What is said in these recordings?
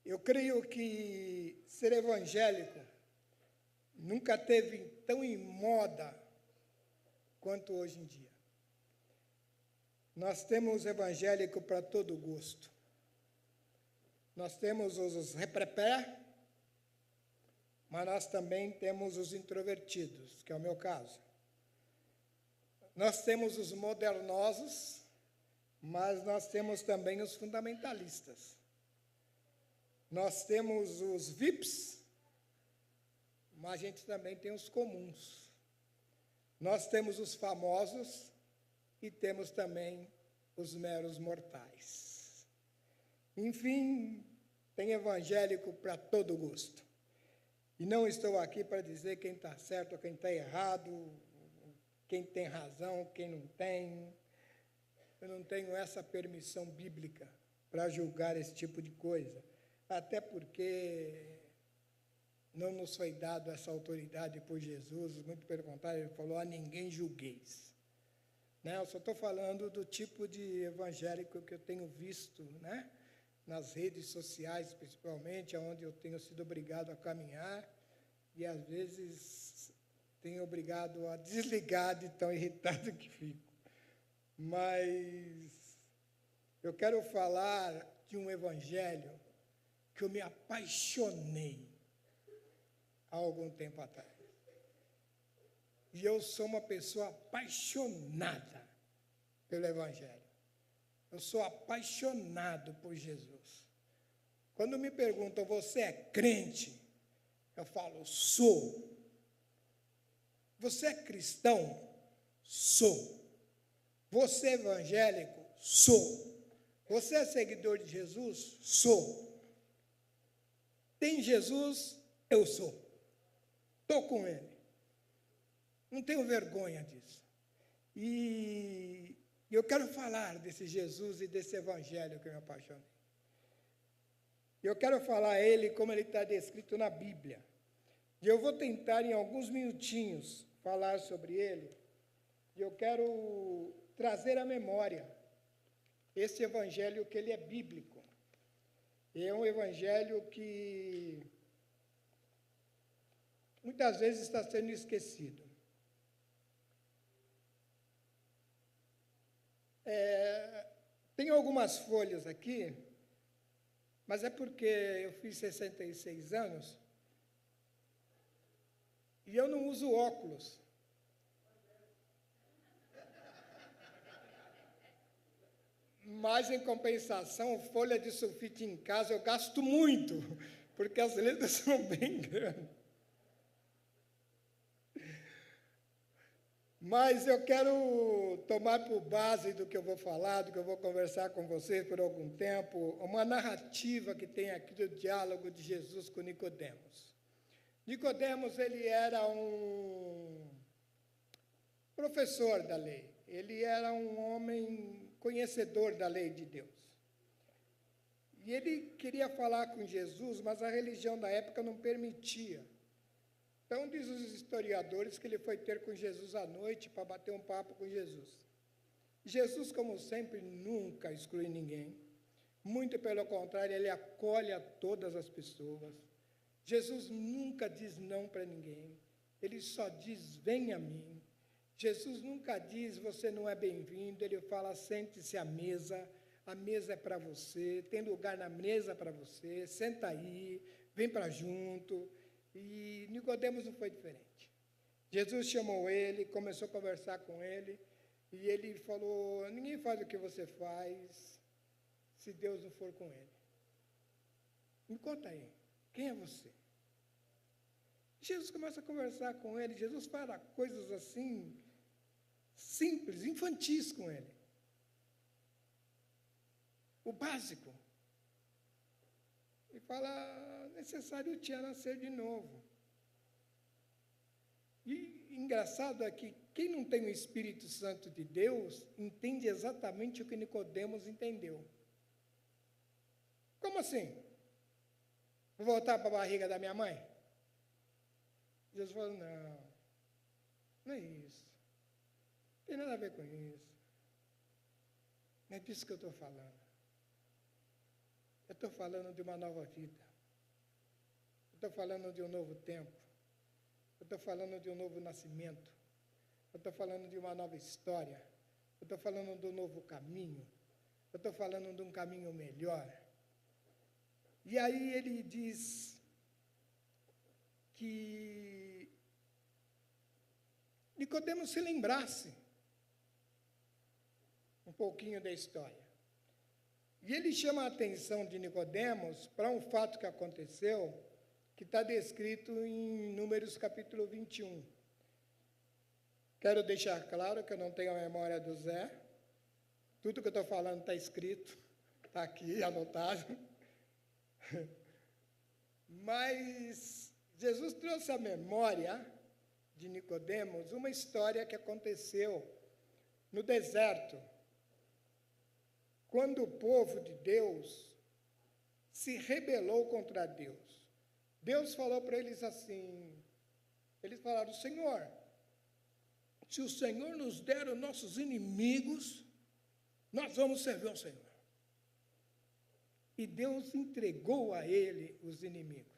Eu creio que ser evangélico nunca teve tão em moda quanto hoje em dia. Nós temos evangélico para todo gosto. Nós temos os reprepé, mas nós também temos os introvertidos, que é o meu caso. Nós temos os modernosos, mas nós temos também os fundamentalistas. Nós temos os VIPs, mas a gente também tem os comuns. Nós temos os famosos e temos também os meros mortais. Enfim, tem evangélico para todo gosto. E não estou aqui para dizer quem está certo ou quem está errado, quem tem razão, quem não tem. Eu não tenho essa permissão bíblica para julgar esse tipo de coisa, até porque não nos foi dado essa autoridade por Jesus, muito pelo contrário, ele falou, a ninguém julgueis. Né? Eu só estou falando do tipo de evangélico que eu tenho visto, né? Nas redes sociais, principalmente, onde eu tenho sido obrigado a caminhar, e às vezes tenho obrigado a desligar de tão irritado que fico. Mas eu quero falar de um evangelho que eu me apaixonei há algum tempo atrás. E eu sou uma pessoa apaixonada pelo evangelho. Eu sou apaixonado por Jesus. Quando me perguntam, você é crente? Eu falo, sou. Você é cristão? Sou. Você é evangélico? Sou. Você é seguidor de Jesus? Sou. Tem Jesus? Eu sou. Estou com Ele. Não tenho vergonha disso. E eu quero falar desse Jesus e desse evangelho que eu me apaixonei. Eu quero falar a ele como ele está descrito na Bíblia. E eu vou tentar, em alguns minutinhos, falar sobre ele. E eu quero trazer à memória esse evangelho que ele é bíblico. É um evangelho que muitas vezes está sendo esquecido. Tem algumas folhas aqui, mas é porque eu fiz 66 anos e eu não uso óculos. Mas, em compensação, folha de sulfite em casa eu gasto muito, porque as letras são bem grandes. Mas eu quero tomar por base do que eu vou falar, do que eu vou conversar com vocês por algum tempo, uma narrativa que tem aqui do diálogo de Jesus com Nicodemos. Nicodemos, ele era um professor da lei, ele era um homem conhecedor da lei de Deus. E ele queria falar com Jesus, mas a religião da época não permitia. Então, diz os historiadores que ele foi ter com Jesus à noite para bater um papo com Jesus. Jesus, como sempre, nunca exclui ninguém. Muito pelo contrário, ele acolhe a todas as pessoas. Jesus nunca diz não para ninguém. Ele só diz, vem a mim. Jesus nunca diz, você não é bem-vindo. Ele fala, sente-se à mesa. A mesa é para você, tem lugar na mesa para você. Senta aí, vem para junto. E Nicodemos não foi diferente. Jesus chamou ele, começou a conversar com ele, e ele falou, ninguém faz o que você faz se Deus não for com ele. Me conta aí, quem é você? Jesus começa a conversar com ele, Jesus fala coisas assim, simples, infantis com ele. O básico. E fala, necessário te nascer de novo. E engraçado é que quem não tem o Espírito Santo de Deus, entende exatamente o que Nicodemos entendeu. Como assim? Vou voltar para a barriga da minha mãe? Jesus falou, não é isso. Não tem nada a ver com isso. Não é disso que eu estou falando. Eu estou falando de uma nova vida. Eu estou falando de um novo tempo. Eu estou falando de um novo nascimento. Eu estou falando de uma nova história. Eu estou falando de um novo caminho. Eu estou falando de um caminho melhor. E aí ele diz que Nicodemos se lembrasse um pouquinho da história. E ele chama a atenção de Nicodemos para um fato que aconteceu, que está descrito em Números capítulo 21. Quero deixar claro que eu não tenho a memória do Zé. Tudo que eu estou falando está escrito, está aqui anotado. Mas Jesus trouxe à memória de Nicodemos uma história que aconteceu no deserto, quando o povo de Deus se rebelou contra Deus. Deus falou para eles assim, eles falaram: Senhor, se o Senhor nos der os nossos inimigos, nós vamos servir ao Senhor. E Deus entregou a ele os inimigos.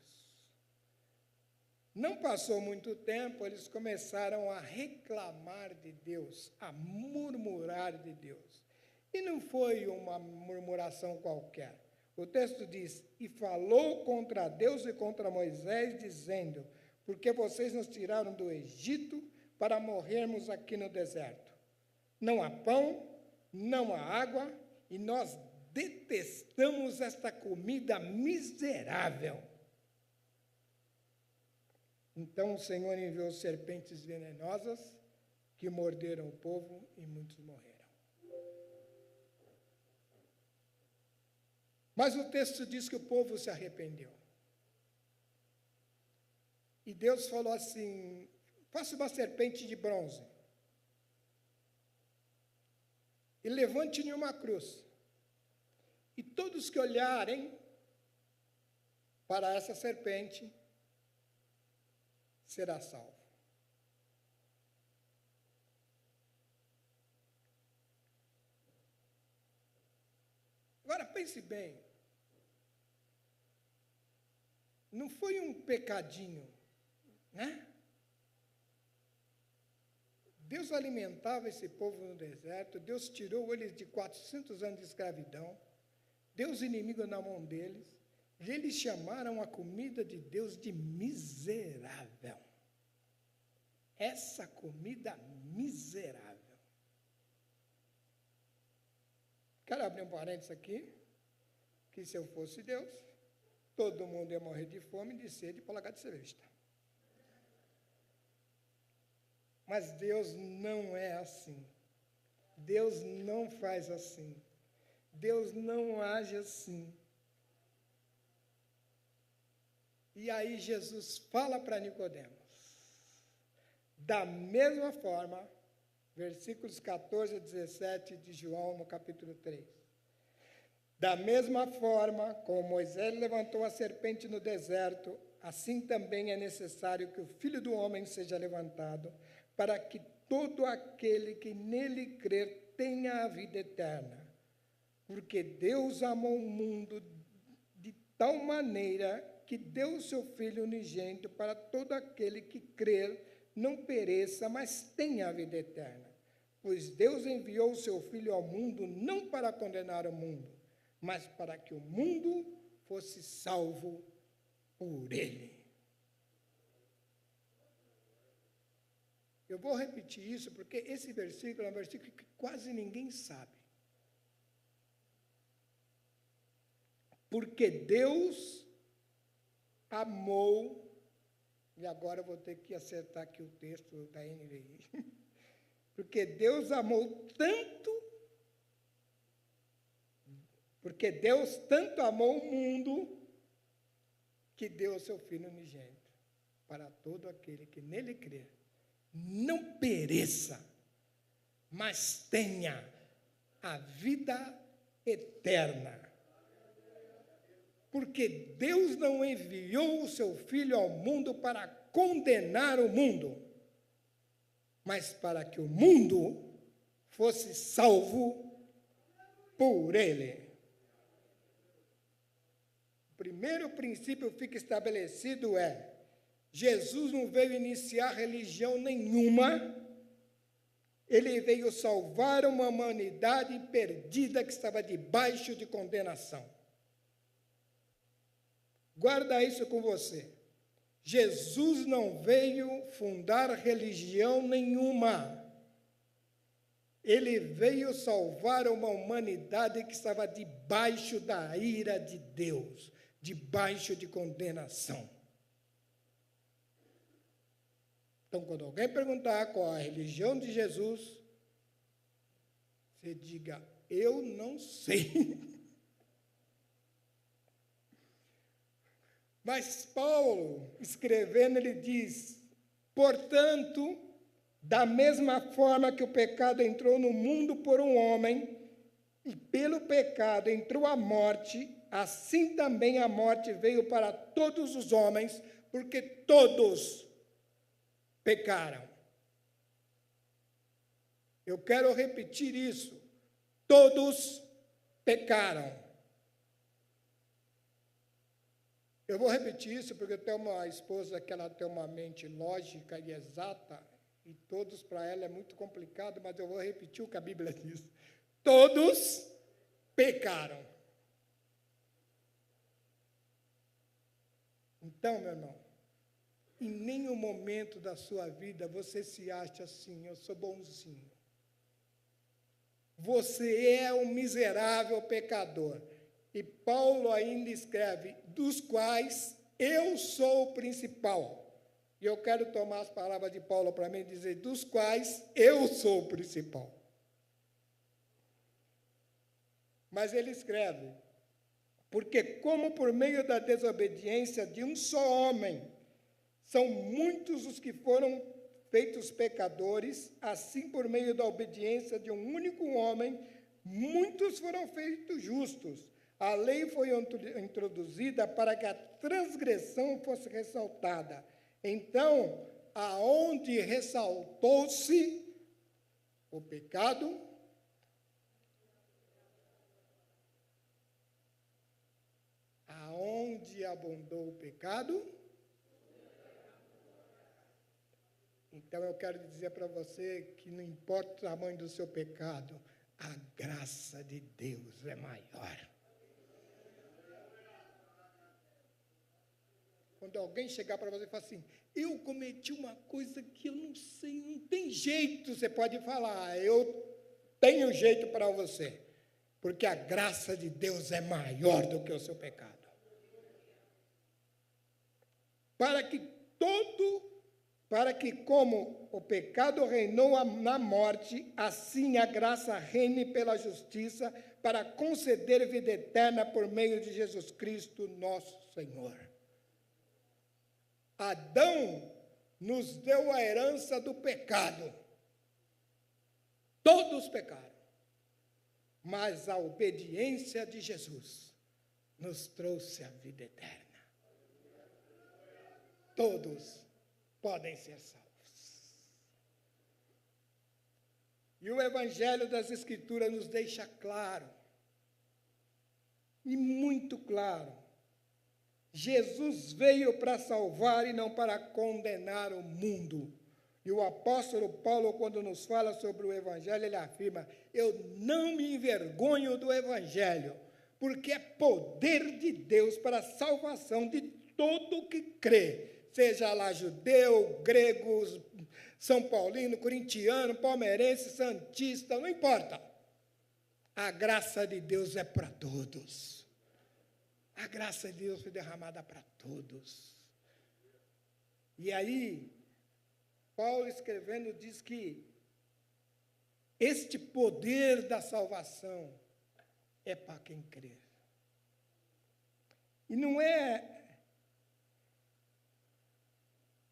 Não passou muito tempo, eles começaram a reclamar de Deus, a murmurar de Deus. E não foi uma murmuração qualquer. O texto diz: e falou contra Deus e contra Moisés, dizendo: porque vocês nos tiraram do Egito para morrermos aqui no deserto. Não há pão, não há água, e nós detestamos esta comida miserável. Então o Senhor enviou serpentes venenosas que morderam o povo e muitos morreram. Mas o texto diz que o povo se arrependeu. E Deus falou assim: faça uma serpente de bronze e levante-lhe uma cruz. E todos que olharem para essa serpente será salvo. Agora pense bem, não foi um pecadinho, né? Deus alimentava esse povo no deserto, Deus tirou eles de 400 anos de escravidão, deu os inimigos na mão deles, e eles chamaram a comida de Deus de miserável. Essa comida miserável. Quero abrir um parênteses aqui, que se eu fosse Deus, todo mundo ia morrer de fome, de sede e para largar de cerveja. Mas Deus não é assim. Deus não faz assim. Deus não age assim. E aí Jesus fala para Nicodemos. Da mesma forma, versículos 14 a 17 de João, no capítulo 3. Da mesma forma, como Moisés levantou a serpente no deserto, assim também é necessário que o Filho do Homem seja levantado, para que todo aquele que nele crer tenha a vida eterna. Porque Deus amou o mundo de tal maneira que deu o seu Filho unigênito para todo aquele que crer não pereça, mas tenha a vida eterna. Pois Deus enviou o seu Filho ao mundo não para condenar o mundo, mas para que o mundo fosse salvo por ele. Eu vou repetir isso porque esse versículo é um versículo que quase ninguém sabe. Porque Deus amou, e agora eu vou ter que acertar aqui o texto da NVI, porque Deus tanto amou o mundo, que deu o seu Filho unigênito, para todo aquele que nele crer, não pereça, mas tenha a vida eterna. Porque Deus não enviou o seu Filho ao mundo para condenar o mundo, mas para que o mundo fosse salvo por ele. primeiro princípio que fica estabelecido é: Jesus não veio iniciar religião nenhuma, ele veio salvar uma humanidade perdida que estava debaixo de condenação. Guarda isso com você. Jesus não veio fundar religião nenhuma. Ele veio salvar uma humanidade que estava debaixo da ira de Deus, debaixo de condenação. Então, quando alguém perguntar qual a religião de Jesus, você diga: eu não sei. Mas Paulo, escrevendo, ele diz: portanto, da mesma forma que o pecado entrou no mundo por um homem, e pelo pecado entrou a morte, assim também a morte veio para todos os homens, porque todos pecaram. Eu quero repetir isso. Todos pecaram. Eu vou repetir isso porque eu tenho uma esposa que ela tem uma mente lógica e exata, e todos para ela é muito complicado, mas eu vou repetir o que a Bíblia diz. Todos pecaram. Então, meu irmão, em nenhum momento da sua vida você se acha assim: eu sou bonzinho. Você é um miserável pecador. E Paulo ainda escreve: dos quais eu sou o principal. E eu quero tomar as palavras de Paulo para mim e dizer: dos quais eu sou o principal. Mas ele escreve: porque como por meio da desobediência de um só homem, são muitos os que foram feitos pecadores, assim por meio da obediência de um único homem, muitos foram feitos justos. A lei foi introduzida para que a transgressão fosse ressaltada. Então, aonde ressaltou-se o pecado, aonde abundou o pecado, então eu quero dizer para você que não importa o tamanho do seu pecado, a graça de Deus é maior. Quando alguém chegar para você e falar assim: eu cometi uma coisa que eu não sei, não tem jeito, você pode falar: eu tenho jeito para você, porque a graça de Deus é maior do que o seu pecado. Para que como o pecado reinou na morte, assim a graça reine pela justiça, para conceder vida eterna por meio de Jesus Cristo, nosso Senhor. Adão nos deu a herança do pecado. Todos pecaram. Mas a obediência de Jesus nos trouxe a vida eterna. Todos podem ser salvos. E o Evangelho das Escrituras nos deixa claro, e muito claro: Jesus veio para salvar e não para condenar o mundo. E o apóstolo Paulo, quando nos fala sobre o Evangelho, ele afirma: eu não me envergonho do Evangelho, porque é poder de Deus para a salvação de todo o que crê, seja lá judeu, grego, São Paulino, corintiano, palmeirense, santista, não importa. A graça de Deus é para todos. A graça de Deus foi derramada para todos. E aí, Paulo escrevendo diz que este poder da salvação é para quem crê. E não é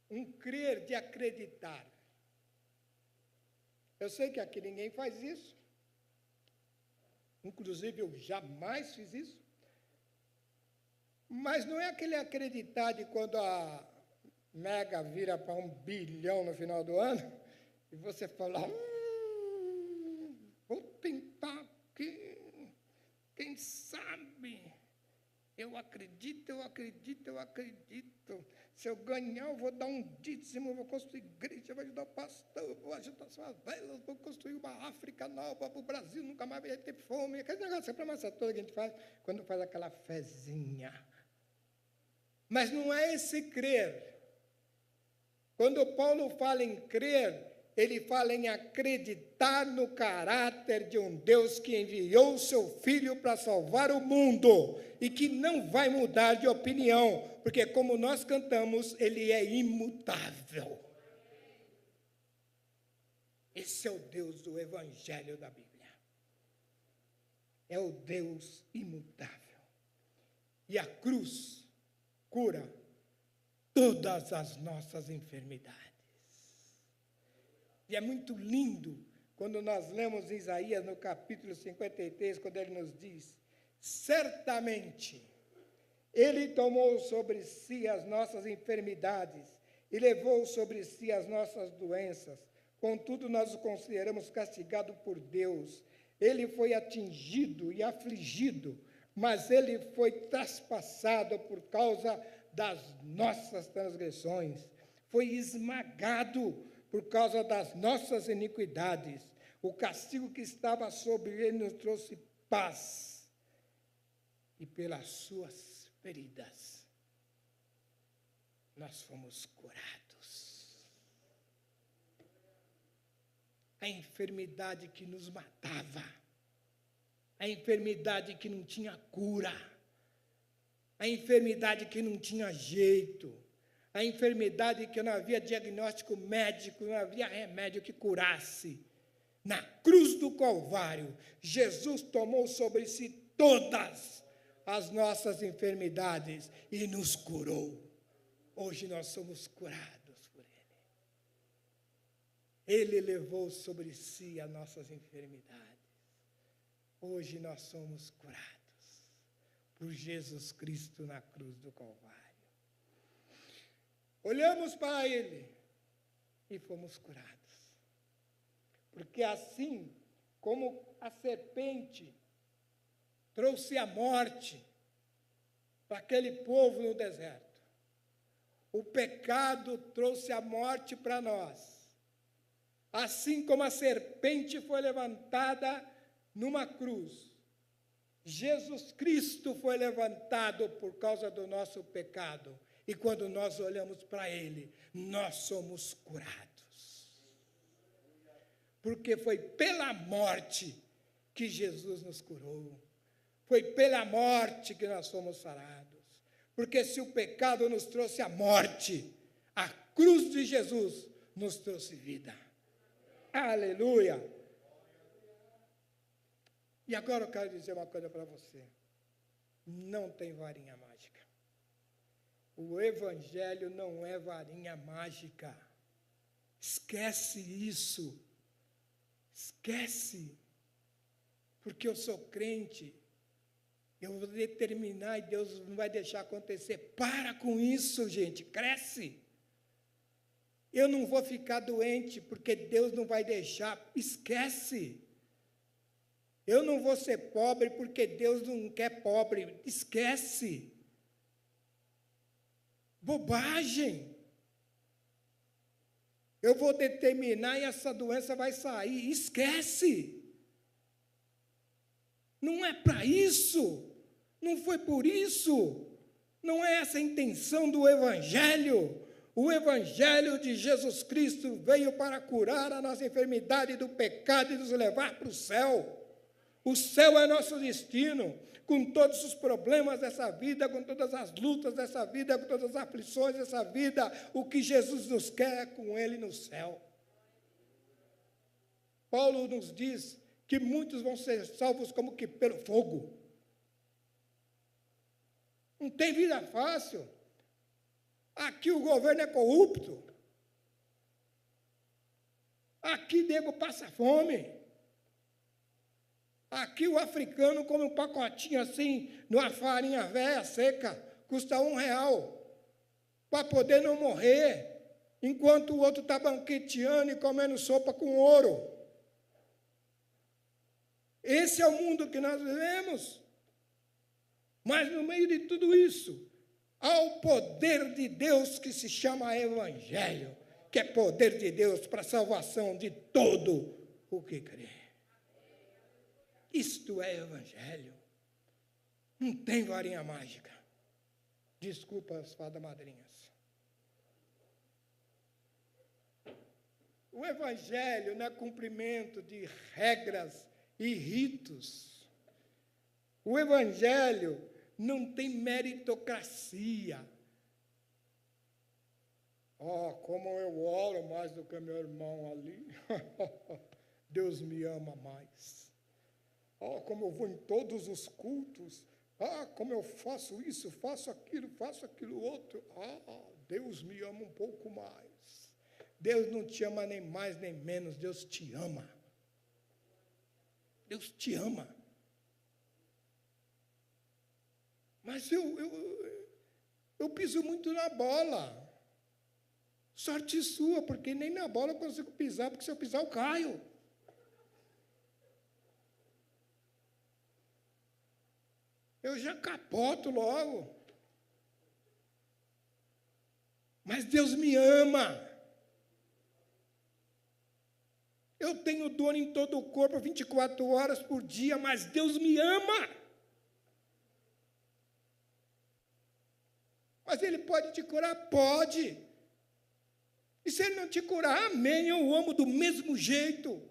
um crer de acreditar. Eu sei que aqui ninguém faz isso. Inclusive, eu jamais fiz isso. Mas não é aquele acreditar de quando a Mega vira para 1 bilhão no final do ano, e você fala: vou tentar aqui, quem sabe. Eu acredito, eu acredito, eu acredito. Se eu ganhar, eu vou dar um dízimo, eu vou construir igreja, eu vou ajudar o pastor, eu vou ajudar as favelas, vou construir uma África nova para o Brasil, nunca mais vai ter fome. Aquele negócio, a promessa toda que a gente faz quando faz aquela fezinha. Mas não é esse crer. Quando Paulo fala em crer, ele fala em acreditar no caráter de um Deus que enviou o seu Filho para salvar o mundo e que não vai mudar de opinião, porque, como nós cantamos, ele é imutável. Esse é o Deus do Evangelho da Bíblia. É o Deus imutável. E a cruz cura todas as nossas enfermidades. E é muito lindo quando nós lemos Isaías no capítulo 53, quando ele nos diz: certamente ele tomou sobre si as nossas enfermidades e levou sobre si as nossas doenças. Contudo, nós o consideramos castigado por Deus. Ele foi atingido e afligido, mas ele foi traspassado por causa das nossas transgressões. Foi esmagado por causa das nossas iniquidades. O castigo que estava sobre ele nos trouxe paz. E pelas suas feridas nós fomos curados. A enfermidade que nos matava, a enfermidade que não tinha cura, a enfermidade que não tinha jeito, a enfermidade que não havia diagnóstico médico, não havia remédio que curasse. Na cruz do Calvário, Jesus tomou sobre si todas as nossas enfermidades e nos curou. Hoje nós somos curados por Ele. Ele levou sobre si as nossas enfermidades. Hoje nós somos curados por Jesus Cristo na cruz do Calvário. Olhamos para Ele e fomos curados. Porque assim como a serpente trouxe a morte para aquele povo no deserto, o pecado trouxe a morte para nós. Assim como a serpente foi levantada numa cruz, Jesus Cristo foi levantado por causa do nosso pecado. E quando nós olhamos para Ele, nós somos curados. Porque foi pela morte que Jesus nos curou. Foi pela morte que nós fomos sarados. Porque se o pecado nos trouxe a morte, a cruz de Jesus nos trouxe vida. Aleluia! E agora eu quero dizer uma coisa para você. Não tem varinha mágica. O Evangelho não é varinha mágica. Esquece isso. Esquece. Porque eu sou crente. Eu vou determinar e Deus não vai deixar acontecer. Para com isso, gente. Cresce. Eu não vou ficar doente porque Deus não vai deixar. Esquece. Eu não vou ser pobre porque Deus não quer pobre. Esquece. Bobagem. Eu vou determinar e essa doença vai sair. Esquece. Não é para isso. Não foi por isso. Não é essa a intenção do Evangelho. O Evangelho de Jesus Cristo veio para curar a nossa enfermidade do pecado e nos levar para o céu. O céu é nosso destino. Com todos os problemas dessa vida, com todas as lutas dessa vida, com todas as aflições dessa vida, o que Jesus nos quer é com Ele no céu. Paulo nos diz que muitos vão ser salvos como que pelo fogo. Não tem vida fácil. Aqui o governo é corrupto. Aqui nego passa fome. Aqui o africano come um pacotinho assim, numa farinha velha, seca, custa R$1, para poder não morrer, enquanto o outro está banqueteando e comendo sopa com ouro. Esse é o mundo que nós vivemos. Mas no meio de tudo isso, há o poder de Deus que se chama Evangelho, que é poder de Deus para a salvação de todo o que crê. Isto é Evangelho. Não tem varinha mágica. Desculpa as fadas madrinhas. O Evangelho não é cumprimento de regras e ritos. O Evangelho não tem meritocracia. Como eu oro mais do que meu irmão ali. Deus me ama mais. Como eu vou em todos os cultos. Como eu faço isso, faço aquilo outro. Deus me ama um pouco mais. Deus não te ama nem mais nem menos, Deus te ama. Deus te ama. Mas eu piso muito na bola. Sorte sua, porque nem na bola eu consigo pisar, porque se eu pisar eu caio. Eu já capoto logo. Mas Deus me ama. Eu tenho dor em todo o corpo 24 horas por dia, mas Deus me ama. Mas Ele pode te curar? Pode. E se Ele não te curar, amém, eu amo do mesmo jeito.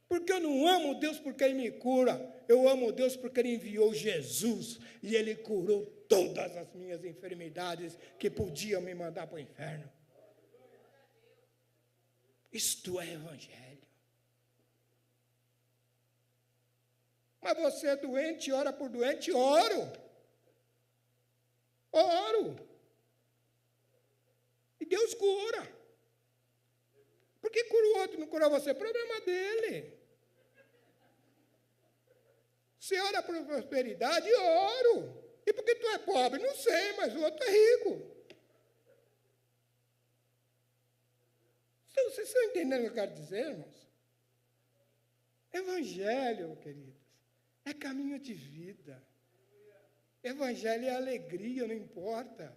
Porque eu não amo Deus porque Ele me cura. Eu amo Deus porque Ele enviou Jesus. E Ele curou todas as minhas enfermidades que podiam me mandar para o inferno. Isto é Evangelho. Mas você é doente, ora por doente, oro. E Deus cura. Por que cura o outro, não cura você? Problema dele. Você ora por prosperidade, oro. E porque tu é pobre? Não sei, mas o outro é rico. Vocês estão entendendo o que eu quero dizer, irmãos? Evangelho, queridos, é caminho de vida. Evangelho é alegria, não importa.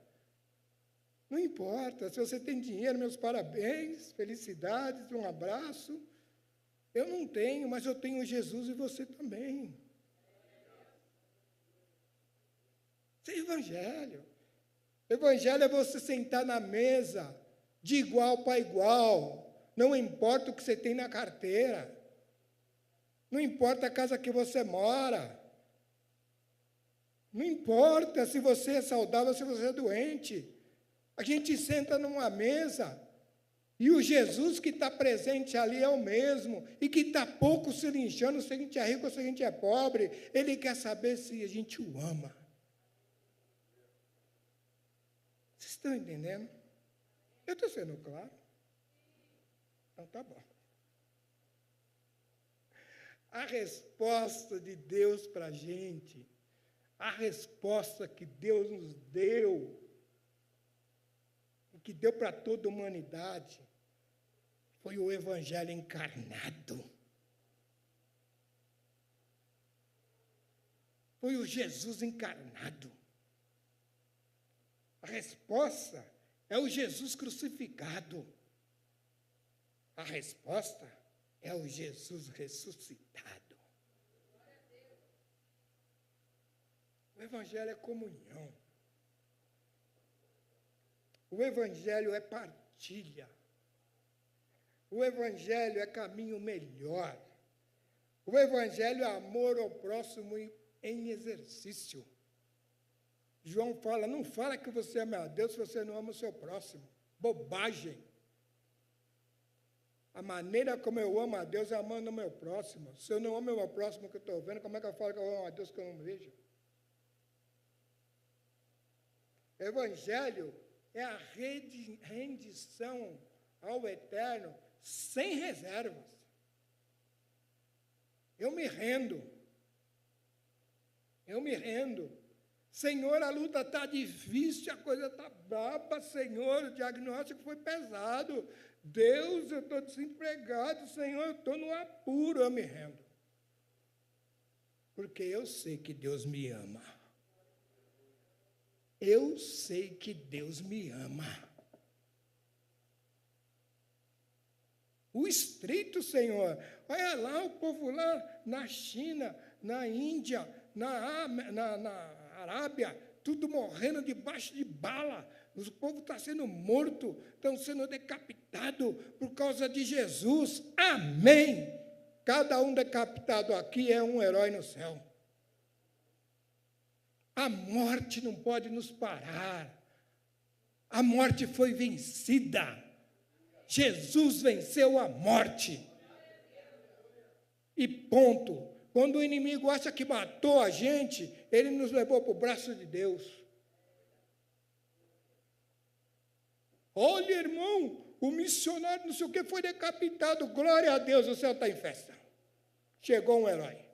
Não importa. Se você tem dinheiro, meus parabéns, felicidades, um abraço. Eu não tenho, mas eu tenho Jesus e você também. Isso é Evangelho. Evangelho é você sentar na mesa de igual para igual. Não importa o que você tem na carteira. Não importa a casa que você mora. Não importa se você é saudável ou se você é doente. A gente senta numa mesa e o Jesus que está presente ali é o mesmo. E que está pouco se linchando se a gente é rico ou se a gente é pobre. Ele quer saber se a gente o ama. Vocês estão entendendo? Eu estou sendo claro? Então tá bom. A resposta de Deus para a gente, a resposta que Deus nos deu, que deu para toda a humanidade, foi o Evangelho encarnado. Foi o Jesus encarnado. A resposta é o Jesus crucificado. A resposta é o Jesus ressuscitado. O Evangelho é comunhão. O Evangelho é partilha. O Evangelho é caminho melhor. O Evangelho é amor ao próximo em exercício. João fala, não fala que você ama a Deus se você não ama o seu próximo. Bobagem. A maneira como eu amo a Deus é amando o meu próximo. Se eu não amo o meu próximo que eu estou vendo, como é que eu falo que eu amo a Deus que eu não vejo? Evangelho é a rendição ao Eterno sem reservas. Eu me rendo. Senhor, a luta está difícil, a coisa está braba, Senhor, o diagnóstico foi pesado. Deus, eu estou desempregado, Senhor, eu estou no apuro, eu me rendo. Porque eu sei que Deus me ama. eu sei que Deus me ama. O estreito, Senhor. Olha lá o povo lá na China, na Índia, na Arábia, tudo morrendo debaixo de bala. O povo está sendo morto, estão sendo decapitados por causa de Jesus. Amém. Cada um decapitado aqui é um herói no céu. A morte não pode nos parar. A morte foi vencida. Jesus venceu a morte. E ponto. Quando o inimigo acha que matou a gente, ele nos levou para o braço de Deus. Olha, irmão, o missionário não sei o que foi decapitado. Glória a Deus, o céu está em festa. Chegou um herói.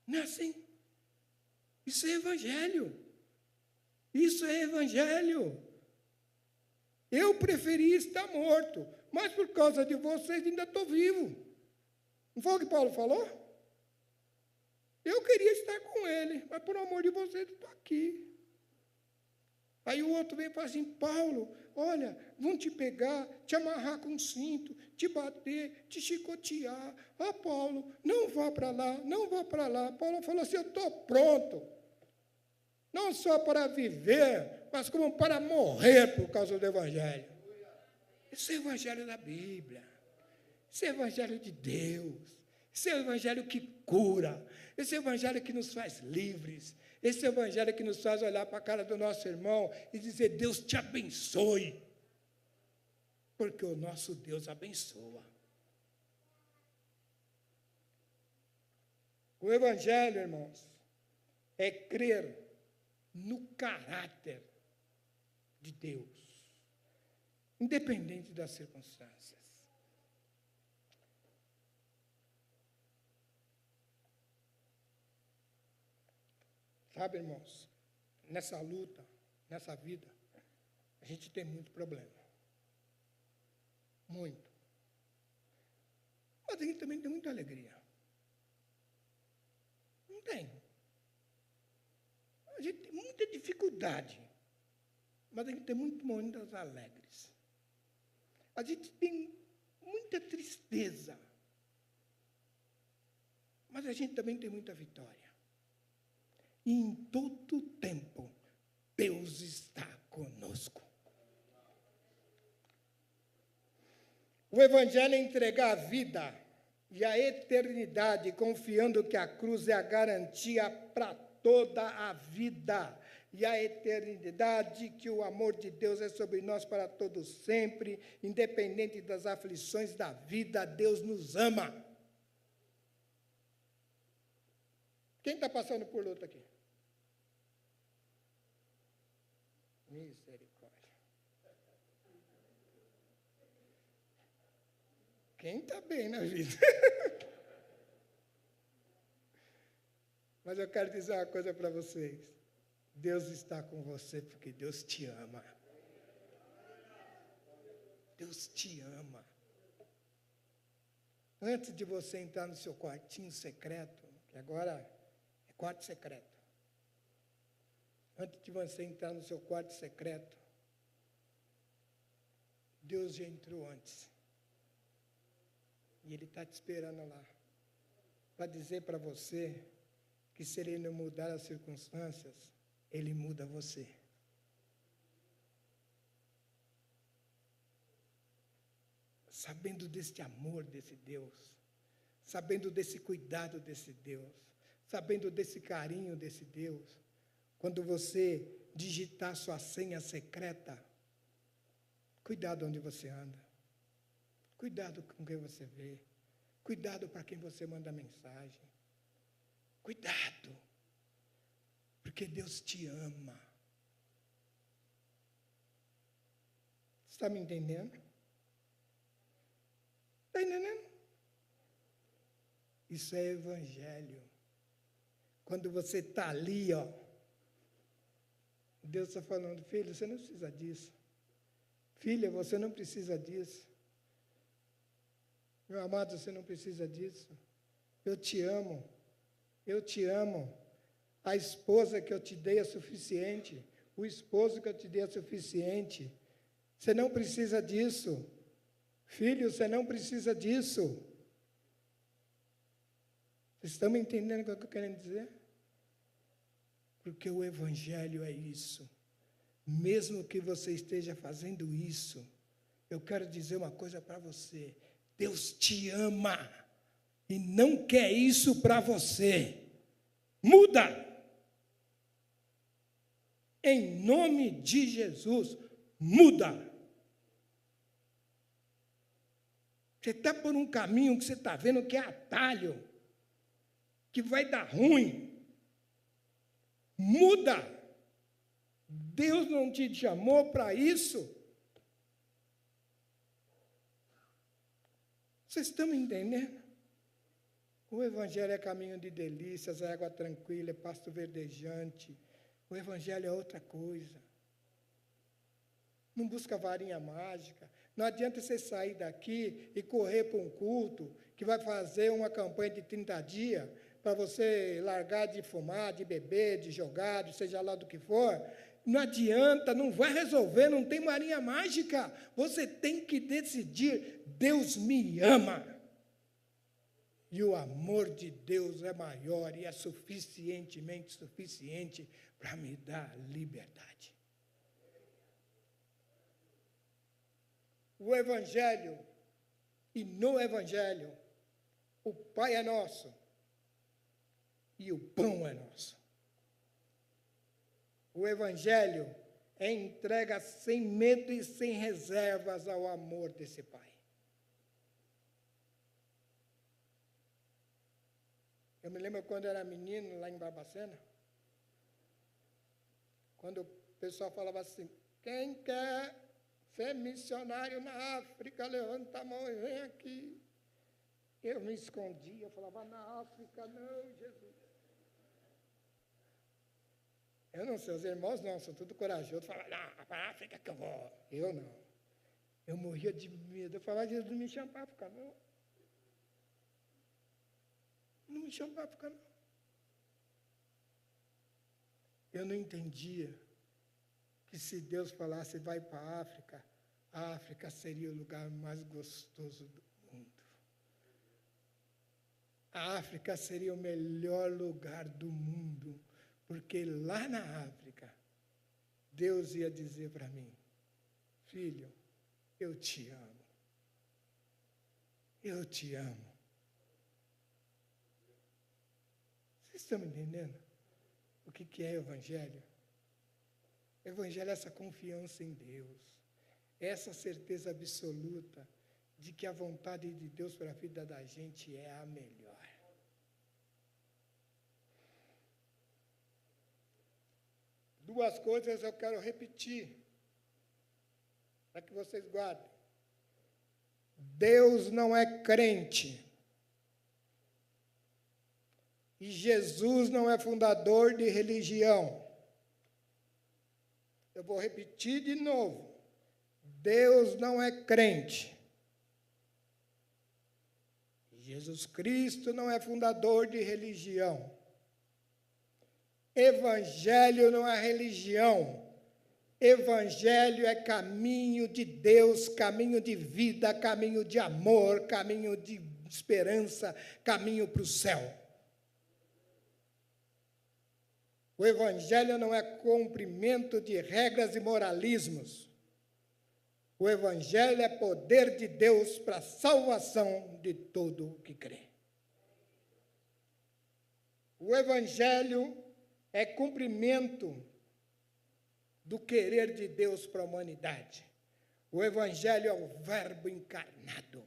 Não é assim. Isso é evangelho. Isso é evangelho. Eu preferi estar morto, mas por causa de vocês ainda estou vivo. Não foi o que Paulo falou? Eu queria estar com ele, mas por amor de vocês eu estou aqui. Aí o outro vem e fala assim, Paulo, olha, vão te pegar, te amarrar com um cinto, te bater, te chicotear. Ah, Paulo, não vá para lá, não vá para lá. Paulo falou assim, eu estou pronto. Não só para viver, mas como para morrer por causa do Evangelho. Esse é o Evangelho da Bíblia. Esse é o Evangelho de Deus. Esse é o Evangelho que cura. Esse é o Evangelho que nos faz livres. Esse é o Evangelho que nos faz olhar para a cara do nosso irmão e dizer, Deus te abençoe. Porque o nosso Deus abençoa. O Evangelho, irmãos, é crer no caráter de Deus, independente das circunstâncias. Sabe, irmãos, nessa luta, nessa vida, a gente tem muito problema. Muito. Mas a gente também tem muita alegria. Não tem. A gente tem muita dificuldade, mas a gente tem muitos momentos alegres. A gente tem muita tristeza, mas a gente também tem muita vitória. E em todo tempo, Deus está conosco. O Evangelho é entregar a vida e a eternidade, confiando que a cruz é a garantia para toda a vida e a eternidade, que o amor de Deus é sobre nós para todos sempre, independente das aflições da vida, Deus nos ama. Quem está passando por luta aqui? Misericórdia. Quem está bem na vida? Mas eu quero dizer uma coisa para vocês. Deus está com você porque Deus te ama. Deus te ama. Antes de você entrar no seu quartinho secreto, que agora é quarto secreto. Antes de você entrar no seu quarto secreto, Deus já entrou antes. E Ele está te esperando lá. Para dizer para você que se Ele não mudar as circunstâncias, Ele muda você. Sabendo deste amor desse Deus, sabendo desse cuidado desse Deus, sabendo desse carinho desse Deus, quando você digitar sua senha secreta, cuidado onde você anda, cuidado com quem você vê, cuidado para quem você manda mensagem, cuidado, porque Deus te ama. Está me entendendo? Está entendendo? Isso é evangelho. Quando você está ali, ó, Deus está falando, filho, você não precisa disso. Filha, você não precisa disso. Meu amado, você não precisa disso. Eu te amo. Eu te amo. A esposa que eu te dei é suficiente. O esposo que eu te dei é suficiente. Você não precisa disso. Filho, você não precisa disso. Vocês estão me entendendo o que eu estou querendo dizer? Porque o Evangelho é isso. Mesmo que você esteja fazendo isso, eu quero dizer uma coisa para você. Deus te ama e não quer isso para você. Muda! Em nome de Jesus, muda! Você está por um caminho que você está vendo que é atalho, que vai dar ruim. Muda! Deus não te chamou para isso. Vocês estão me entendendo? O Evangelho é caminho de delícias, é água tranquila, é pasto verdejante. O Evangelho é outra coisa. Não busca varinha mágica. Não adianta você sair daqui e correr para um culto que vai fazer uma campanha de 30 dias para você largar de fumar, de beber, de jogar, de seja lá do que for. Não adianta, não vai resolver, não tem varinha mágica. Você tem que decidir, Deus me ama. E o amor de Deus é maior e é suficientemente suficiente para me dar liberdade. O Evangelho, e no Evangelho, o Pai é nosso e o pão é nosso. O Evangelho é entrega sem medo e sem reservas ao amor desse Pai. Eu me lembro quando eu era menino, lá em Barbacena, quando o pessoal falava assim, quem quer ser missionário na África, levanta a mão e vem aqui. Eu me escondia, eu falava, na África não, Jesus. Eu não sei, os irmãos não, são tudo corajosos, falavam, não, para a África que eu vou. Eu não. Eu morria de medo, eu falava, Jesus não me chama para a África não. Não me chama para a África não. Eu não entendia que se Deus falasse, vai para a África seria o lugar mais gostoso do mundo. A África seria o melhor lugar do mundo, porque lá na África, Deus ia dizer para mim, filho, eu te amo. Eu te amo. Vocês estão me entendendo? O que é Evangelho? Evangelho é essa confiança em Deus, essa certeza absoluta de que a vontade de Deus para a vida da gente é a melhor. Duas coisas eu quero repetir, para que vocês guardem. Deus não é crente. E Jesus não é fundador de religião. Eu vou repetir de novo. Deus não é crente. Jesus Cristo não é fundador de religião. Evangelho não é religião. Evangelho é caminho de Deus, caminho de vida, caminho de amor, caminho de esperança, caminho para o céu. O Evangelho não é cumprimento de regras e moralismos. O Evangelho é poder de Deus para a salvação de todo o que crê. O Evangelho é cumprimento do querer de Deus para a humanidade. O Evangelho é o Verbo encarnado.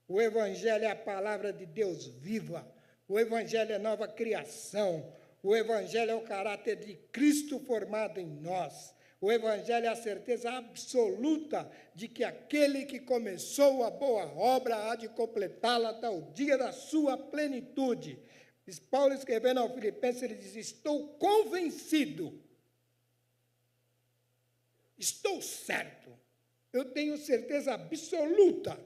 O Evangelho é a palavra de Deus viva. O Evangelho é nova criação. O Evangelho é o caráter de Cristo formado em nós. O Evangelho é a certeza absoluta de que aquele que começou a boa obra há de completá-la até o dia da sua plenitude. Paulo, escrevendo aos Filipenses, ele diz, estou convencido, estou certo, eu tenho certeza absoluta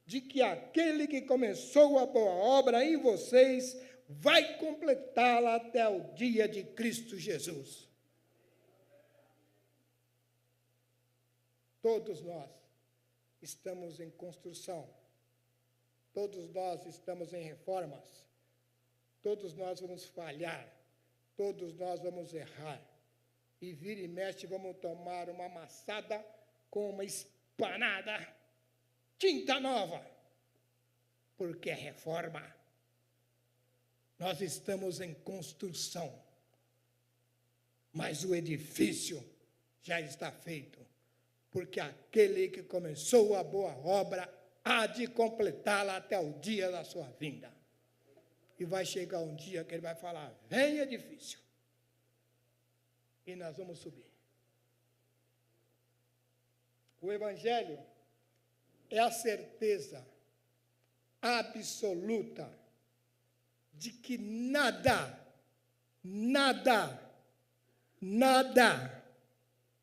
de que aquele que começou a boa obra em vocês vai completá-la até o dia de Cristo Jesus. Todos nós estamos em construção. Todos nós estamos em reformas. Todos nós vamos falhar. Todos nós vamos errar. E vira e mexe, vamos tomar uma amassada com uma espanada. Tinta nova. Porque é reforma. Nós estamos em construção. Mas o edifício já está feito. Porque aquele que começou a boa obra há de completá-la até o dia da sua vinda. E vai chegar um dia que ele vai falar, vem edifício. E nós vamos subir. O Evangelho é a certeza absoluta de que nada,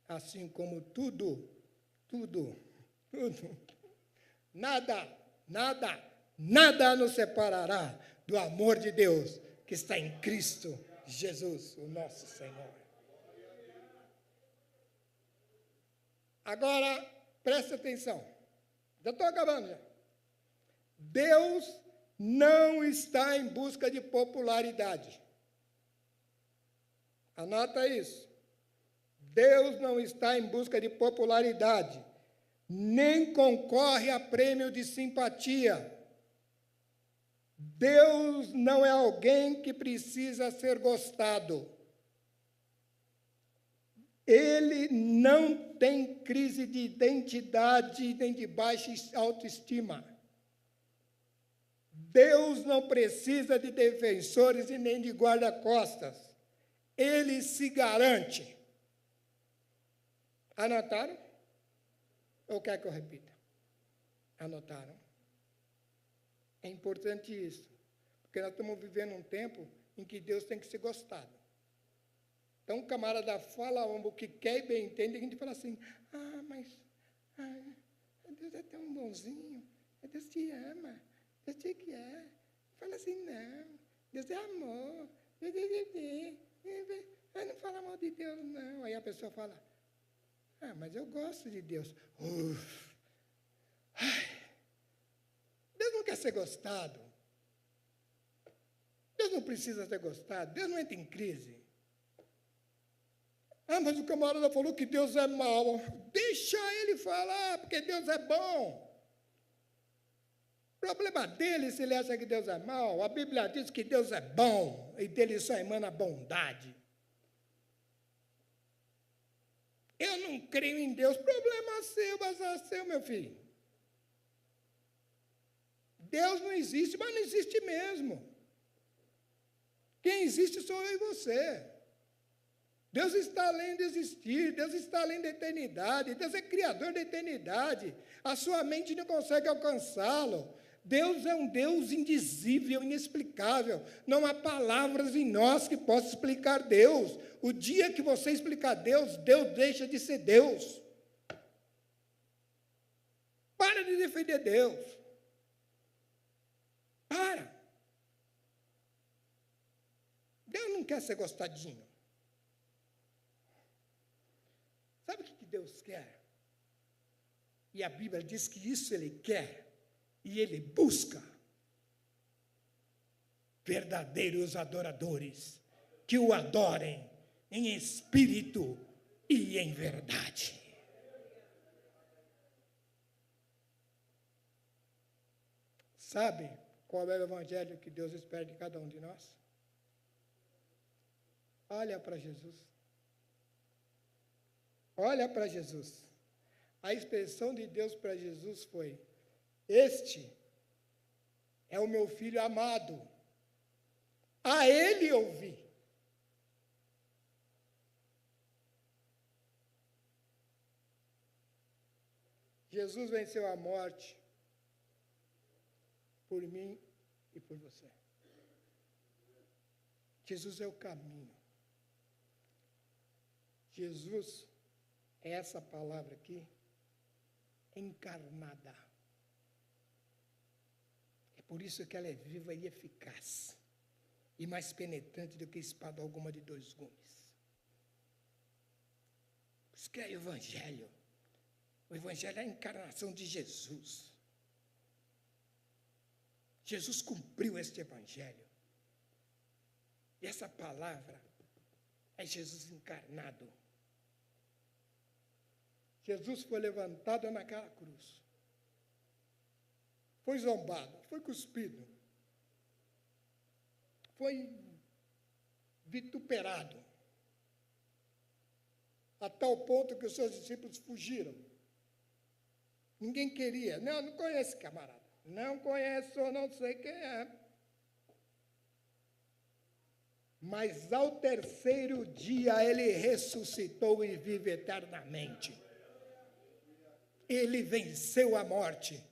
assim como tudo, nada nos separará do amor de Deus que está em Cristo Jesus, o nosso Senhor. Agora, preste atenção. Já estou acabando já. Deus não está em busca de popularidade. Anota isso. Deus não está em busca de popularidade, nem concorre a prêmio de simpatia. Deus não é alguém que precisa ser gostado. Ele não tem crise de identidade nem de baixa autoestima. Deus não precisa de defensores e nem de guarda-costas. Ele se garante. Anotaram? Ou quer que eu repita? Anotaram? É importante isso, porque nós estamos vivendo um tempo em que Deus tem que ser gostado. Então, o camarada fala o que quer e bem entende, e a gente fala assim, Deus é tão bonzinho, Deus te ama, Deus te quer. Fala assim, não, Deus é amor, não fala mal de Deus, não. Aí a pessoa fala, mas eu gosto de Deus. Deus não quer ser gostado. Deus não precisa ser gostado. Deus não entra em crise. Mas o camarada falou que Deus é mau. Deixa ele falar, porque Deus é bom. O problema dele, se ele acha que Deus é mau, a Bíblia diz que Deus é bom e dele só emana bondade. Eu não creio em Deus. Problema seu, azar seu, meu filho. Deus não existe, mas não existe mesmo. Quem existe sou eu e você. Deus está além de existir, Deus está além da eternidade, Deus é criador da eternidade. A sua mente não consegue alcançá-lo. Deus é um Deus indizível, inexplicável. Não há palavras em nós que possam explicar Deus. O dia que você explicar Deus, Deus deixa de ser Deus. Para de defender Deus. Para. Deus não quer ser gostadinho. Sabe o que Deus quer? E a Bíblia diz que isso Ele quer e Ele busca verdadeiros adoradores que o adorem em espírito e em verdade. Sabe qual é o evangelho que Deus espera de cada um de nós? Olha para Jesus. Olha para Jesus. A expressão de Deus para Jesus foi: este é o meu filho amado. A ele ouvi. Jesus venceu a morte por mim e por você. Jesus é o caminho. Jesus é essa palavra aqui, encarnada. É por isso que ela é viva e eficaz. e mais penetrante do que espada alguma de 2 gumes. Isso que é o Evangelho. O Evangelho é a encarnação de Jesus. Jesus cumpriu este Evangelho. E essa palavra é Jesus encarnado. Jesus foi levantado naquela cruz. Foi zombado, foi cuspido. Foi vituperado. A tal ponto que os seus discípulos fugiram. Ninguém queria. Não conheço esse camarada. Não conheço, não sei quem é. Mas ao 3º dia ele ressuscitou e vive eternamente. Ele venceu a morte.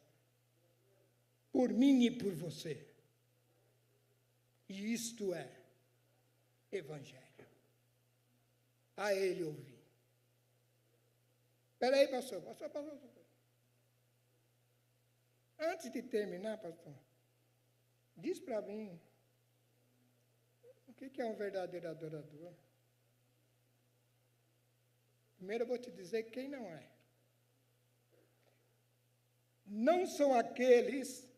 Por mim e por você. E isto é Evangelho. A ele ouvi. Espera aí, pastor. Antes de terminar, pastor, diz para mim, o que é um verdadeiro adorador? Primeiro eu vou te dizer quem não é. Não são aqueles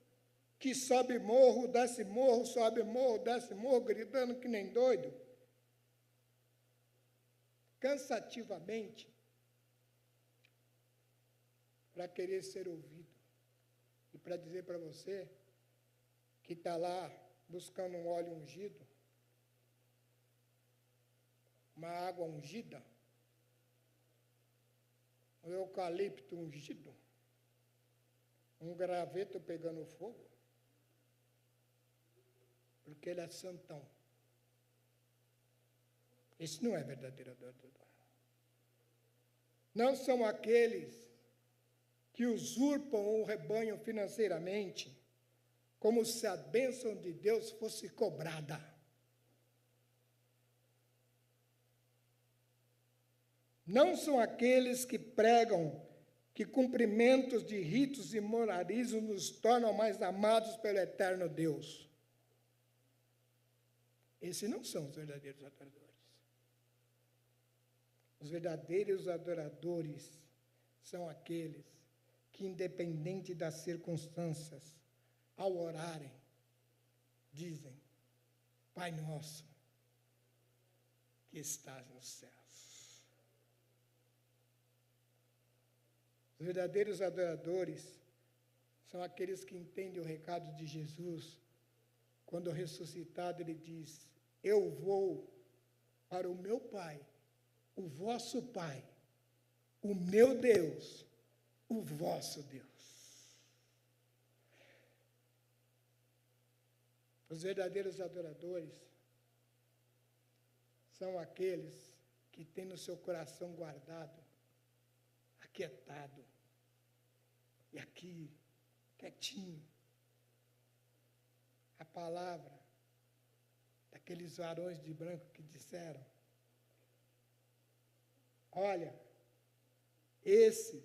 que sobe morro, desce morro, sobe morro, desce morro, gritando que nem doido, cansativamente, para querer ser ouvido. E para dizer para você que está lá buscando um óleo ungido, uma água ungida, um eucalipto ungido, um graveto pegando fogo, porque ele é santão. Esse não é verdadeiro adorador. Não são aqueles que usurpam o rebanho financeiramente, como se a bênção de Deus fosse cobrada. Não são aqueles que pregam que cumprimentos de ritos e moralismos nos tornam mais amados pelo eterno Deus. Esses não são os verdadeiros adoradores. Os verdadeiros adoradores são aqueles que, independente das circunstâncias, ao orarem, dizem: Pai nosso, que estás nos céus. Os verdadeiros adoradores são aqueles que entendem o recado de Jesus, quando ressuscitado ele diz: eu vou para o meu Pai, o vosso Pai, o meu Deus, o vosso Deus. Os verdadeiros adoradores são aqueles que têm no seu coração guardado, aquietado, e aqui, quietinho, a palavra daqueles varões de branco que disseram: olha, esse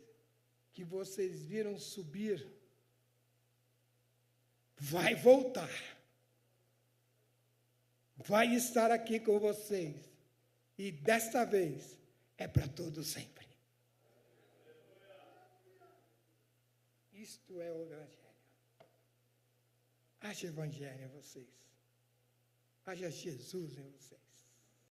que vocês viram subir vai voltar, vai estar aqui com vocês, e desta vez é para todo sempre. Isto é o Evangelho. Haja Evangelho em vocês. Haja Jesus em vocês.